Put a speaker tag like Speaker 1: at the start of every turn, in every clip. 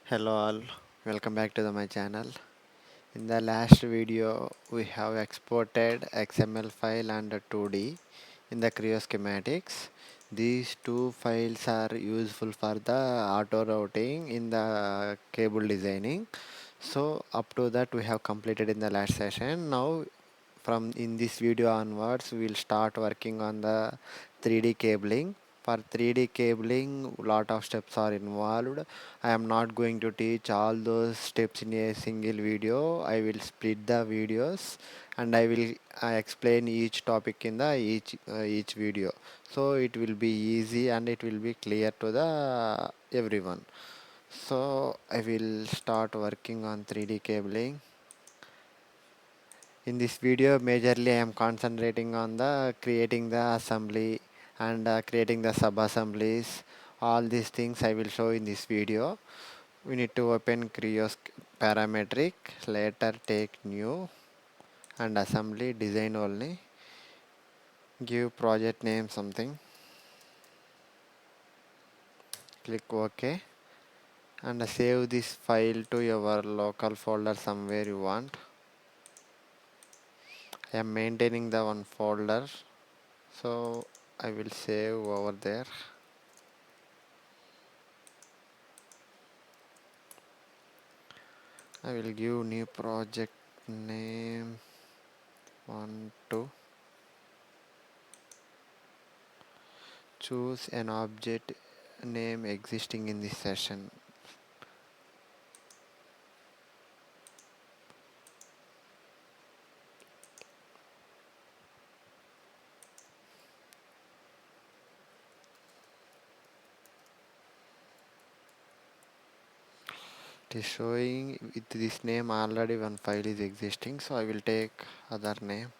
Speaker 1: Hello all, welcome back to my channel. In the last video, we have exported XML file and a 2D in the Creo schematics. These two files are useful for the auto routing in the cable designing. So up to that we have completed in the last session. Now from in this video onwards, we will start working on the 3D cabling. For 3D cabling, lot of steps are involved. I am not going to teach all those steps in a single video. I will split the videos and I will explain each topic in the each video. So it will be easy and it will be clear to the everyone. So I will start working on 3D cabling. In this video, majorly I am concentrating on the creating the assembly and creating the sub-assemblies. All these things I will show in this video. We need to open Creo parametric, later take new and assembly design only. Give project name something. Click OK and save this file to your local folder somewhere you want. I am maintaining the one folder, so I will save over there. I will give new project name 1 2. Choose an object name existing in this session. It is showing with this name already one file is existing, so I will take other name.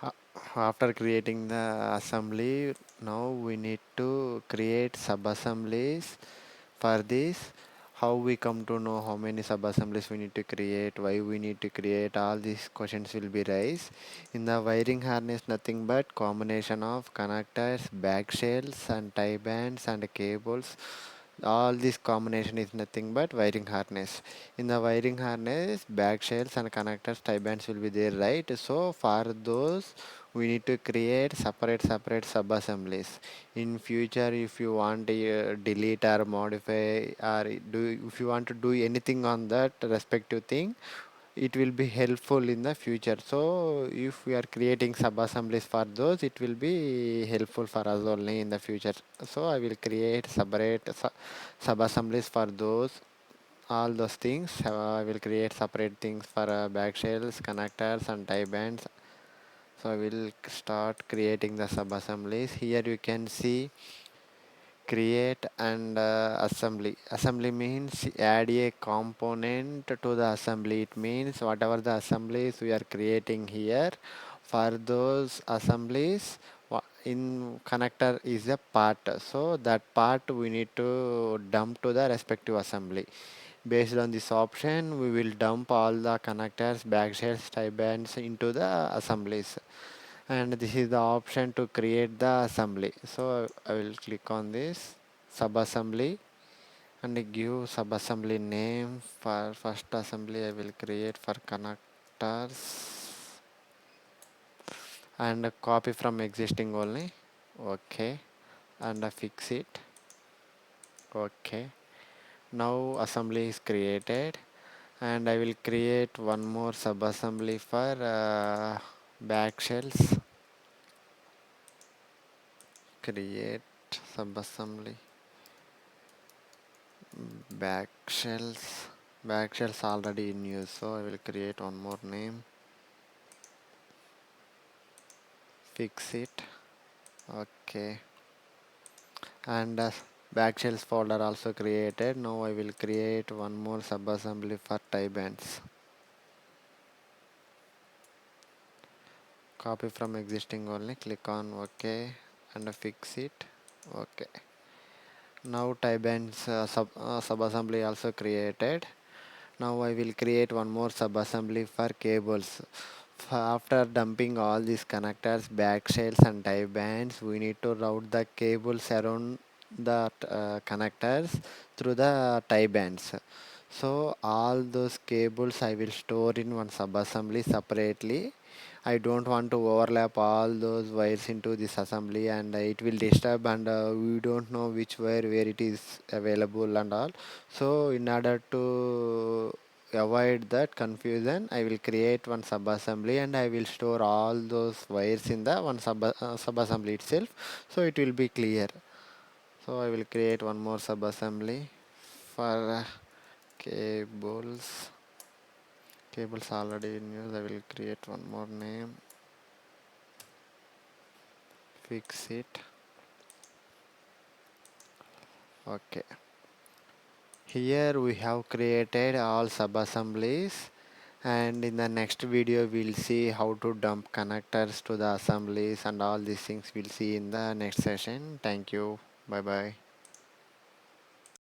Speaker 1: Uh, After creating the assembly, now we need to create sub-assemblies. For this, how we come to know how many sub-assemblies we need to create, why we need to create, all these questions will be raised. In the wiring harness, nothing but combination of connectors, back shells and tie bands and cables. All this combination is nothing but wiring harness. In the wiring harness, back shells and connectors, tie bands will be there, right? So for those, we need to create separate sub-assemblies. In future, if you want to delete or modify or do if you want to do anything on that respective thing, it will be helpful in the future. So if we are creating sub assemblies for those, it will be helpful for us only in the future. So I will create separate sub assemblies for those all those things. I will create separate things for back shells, connectors and tie bands. So I will start creating the sub assemblies. Here you can see create and assembly means add a component to the assembly. It means whatever the assemblies we are creating here, for those assemblies in connector is a part, so that part we need to dump to the respective assembly. Based on this option, we will dump all the connectors, backshells, tie bands into the assemblies, and this is the option to create the assembly. So I will click on this sub assembly and give sub assembly name. For first assembly I will create for connectors and copy from existing only. Okay, and fix it. Okay, now assembly is created and I will create one more sub assembly for back shells. Create sub assembly back shells. Back shells already in use, so I will create one more name. Fix it. Okay, and back shells folder also created. Now I will create one more sub assembly for tie bands. Copy from existing only, click on OK and fix it. Okay, now tie bands sub assembly also created. Now I will create one more sub assembly for cables. After dumping all these connectors, back shells and tie bands, we need to route the cables around the connectors through the tie bands. So all those cables I will store in one sub-assembly separately. I don't want to overlap all those wires into this assembly, and it will disturb, and we don't know which wire where it is available and all. So in order to avoid that confusion, I will create one sub-assembly and I will store all those wires in the one sub-assembly itself, so it will be clear. So I will create one more sub-assembly for cables. Cables already in use. I will create one more name. Fix it. Okay. Here we have created all sub-assemblies, and in the next video we'll see how to dump connectors to the assemblies, and all these things we'll see in the next session. Thank you. Bye bye.